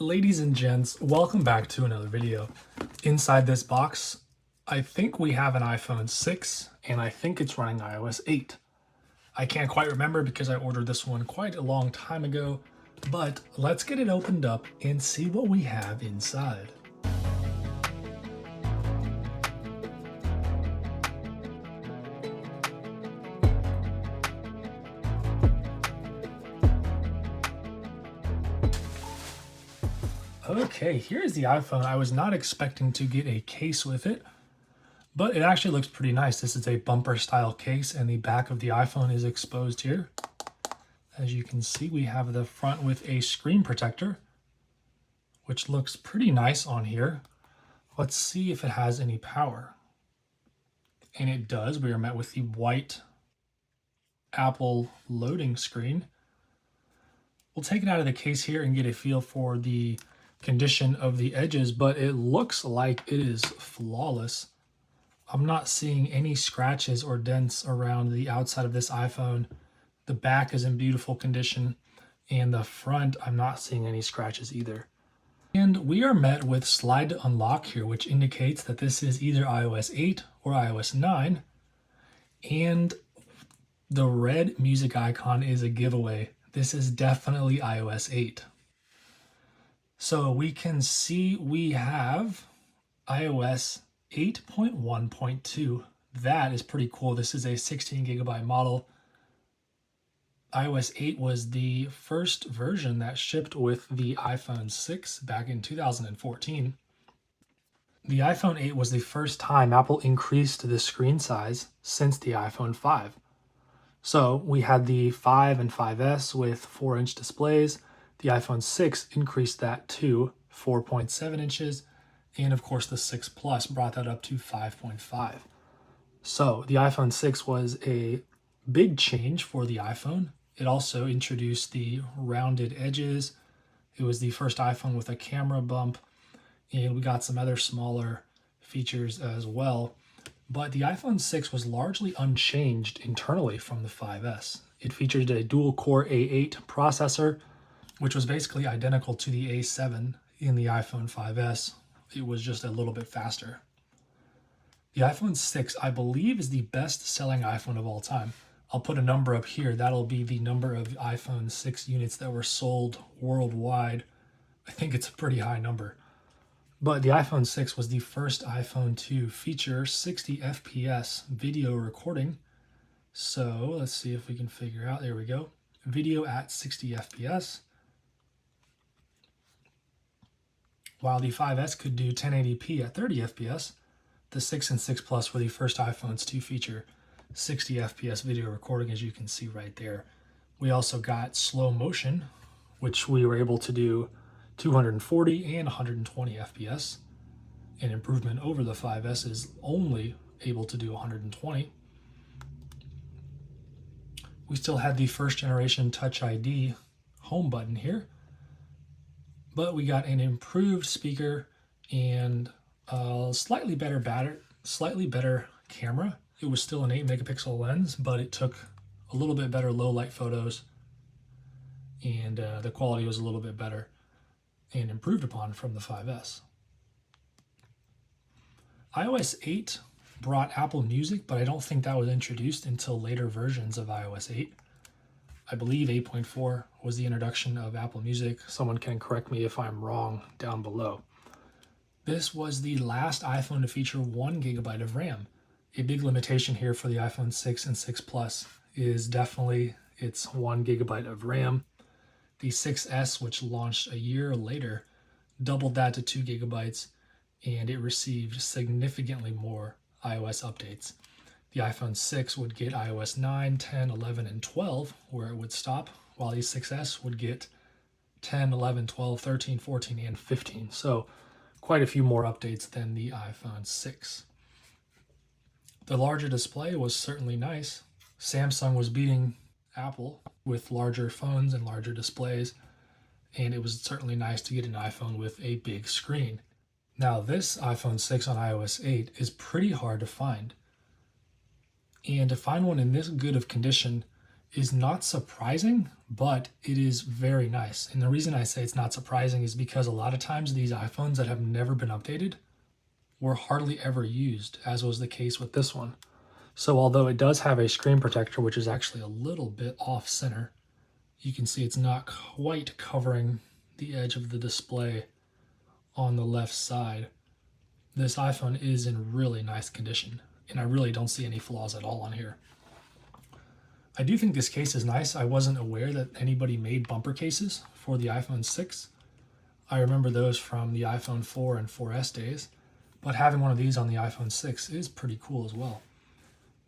Ladies and gents, welcome back to another video. Inside this box, I think we have an iPhone 6 and I think it's running iOS 8. I can't quite remember because I ordered this one quite a long time ago, but let's get it opened up and see what we have inside. Okay, here's the iPhone. I was not expecting to get a case with it, but it actually looks pretty nice. This is a bumper style case and the back of the iPhone is exposed here. As you can see, we have the front with a screen protector, which looks pretty nice on here. Let's see if it has any power. And it does. We are met with the white Apple loading screen. We'll take it out of the case here and get a feel for the condition of the edges, but it looks like it is flawless. I'm not seeing any scratches or dents around the outside of this iPhone. The back is in beautiful condition, and the front, I'm not seeing any scratches either. And we are met with slide to unlock here, which indicates that this is either iOS 8 or iOS 9. And the red music icon is a giveaway. This is definitely iOS 8. So we can see we have iOS 8.1.2. That is pretty cool. This is a 16 gigabyte model. iOS 8 was the first version that shipped with the iPhone 6 back in 2014. The iPhone 8 was the first time Apple increased the screen size since the iPhone 5. So we had the 5 and 5S with 4-inch displays. The iPhone 6 increased that to 4.7 inches. And of course, the 6 Plus brought that up to 5.5. So the iPhone 6 was a big change for the iPhone. It also introduced the rounded edges. It was the first iPhone with a camera bump. And we got some other smaller features as well. But the iPhone 6 was largely unchanged internally from the 5S. It featured a dual-core A8 processor, which was basically identical to the A7 in the iPhone 5S. It was just a little bit faster. The iPhone 6, I believe, is the best-selling iPhone of all time. I'll put a number up here. That'll be the number of iPhone 6 units that were sold worldwide. I think it's a pretty high number. But the iPhone 6 was the first iPhone to feature 60 FPS video recording. So let's see if we can figure out. There we go. Video at 60 FPS. While the 5S could do 1080p at 30 FPS, the 6 and 6 Plus were the first iPhones to feature 60 FPS video recording, as you can see right there. We also got slow motion, which we were able to do 240 and 120 FPS. An improvement over the 5S is only able to do 120. We still had the first generation Touch ID home button here, but we got an improved speaker and a slightly better camera. It was still an 8 megapixel lens, but it took a little bit better low light photos, and the quality was a little bit better and improved upon from the 5S. iOS 8 brought Apple Music, but I don't think that was introduced until later versions of iOS 8. I believe 8.4 was the introduction of Apple Music. Someone can correct me if I'm wrong down below. This was the last iPhone to feature 1 gigabyte of RAM. A big limitation here for the iPhone 6 and 6 Plus is definitely its 1 gigabyte of RAM. The 6S, which launched a year later, doubled that to 2 gigabytes, and it received significantly more iOS updates. The iPhone 6 would get iOS 9, 10, 11, and 12, where it would stop, while the 6S would get 10, 11, 12, 13, 14, and 15. So quite a few more updates than the iPhone 6. The larger display was certainly nice. Samsung was beating Apple with larger phones and larger displays, and it was certainly nice to get an iPhone with a big screen. Now this iPhone 6 on iOS 8 is pretty hard to find. And to find one in this good of condition is not surprising, but it is very nice. And the reason I say it's not surprising is because a lot of times these iPhones that have never been updated were hardly ever used, as was the case with this one. So although it does have a screen protector, which is actually a little bit off center, you can see it's not quite covering the edge of the display on the left side. This iPhone is in really nice condition, and I really don't see any flaws at all on here. I do think this case is nice. I wasn't aware that anybody made bumper cases for the iPhone 6. I remember those from the iPhone 4 and 4S days, but having one of these on the iPhone 6 is pretty cool as well.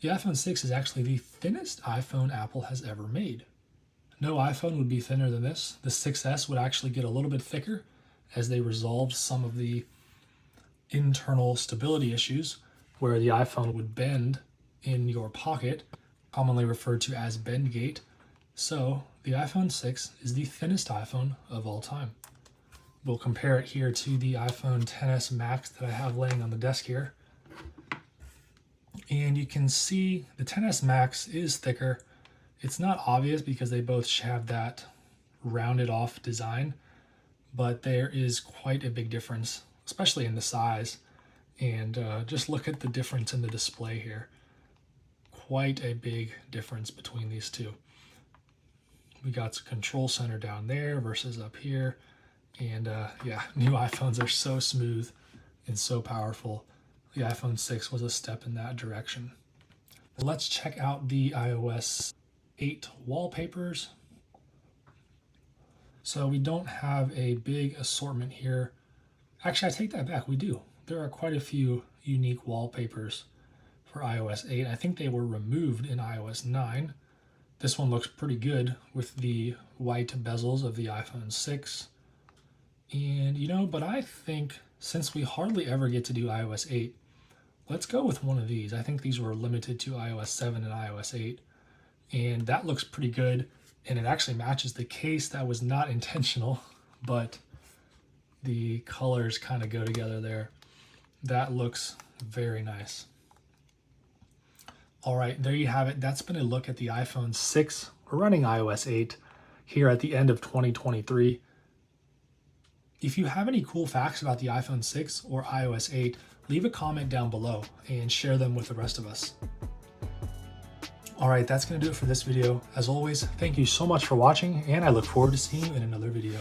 The iPhone 6 is actually the thinnest iPhone Apple has ever made. No iPhone would be thinner than this. The 6S would actually get a little bit thicker as they resolved some of the internal stability issues where the iPhone would bend in your pocket, commonly referred to as bend gate. So the iPhone 6 is the thinnest iPhone of all time. We'll compare it here to the iPhone XS Max that I have laying on the desk here. And you can see the XS Max is thicker. It's not obvious because they both have that rounded off design, but there is quite a big difference, especially in the size. And just look at the difference in the display here. Quite a big difference between these two. We got a control center down there versus up here. And yeah, new iPhones are so smooth and so powerful. The iPhone 6 was a step in that direction. Let's check out the iOS 8 wallpapers. So we don't have a big assortment here. Actually, I take that back, we do. There are quite a few unique wallpapers for iOS 8. I think they were removed in iOS 9. This one looks pretty good with the white bezels of the iPhone 6. And but I think since we hardly ever get to do iOS 8, let's go with one of these. I think these were limited to iOS 7 and iOS 8. And that looks pretty good. And it actually matches the case. That was not intentional, but the colors kind of go together there. That looks very nice. All right, there you have it. That's been a look at the iPhone 6 running iOS 8 here at the end of 2023. If you have any cool facts about the iPhone 6 or iOS 8, leave a comment down below and share them with the rest of us. All right, that's going to do it for this video. As always, thank you so much for watching, and I look forward to seeing you in another video.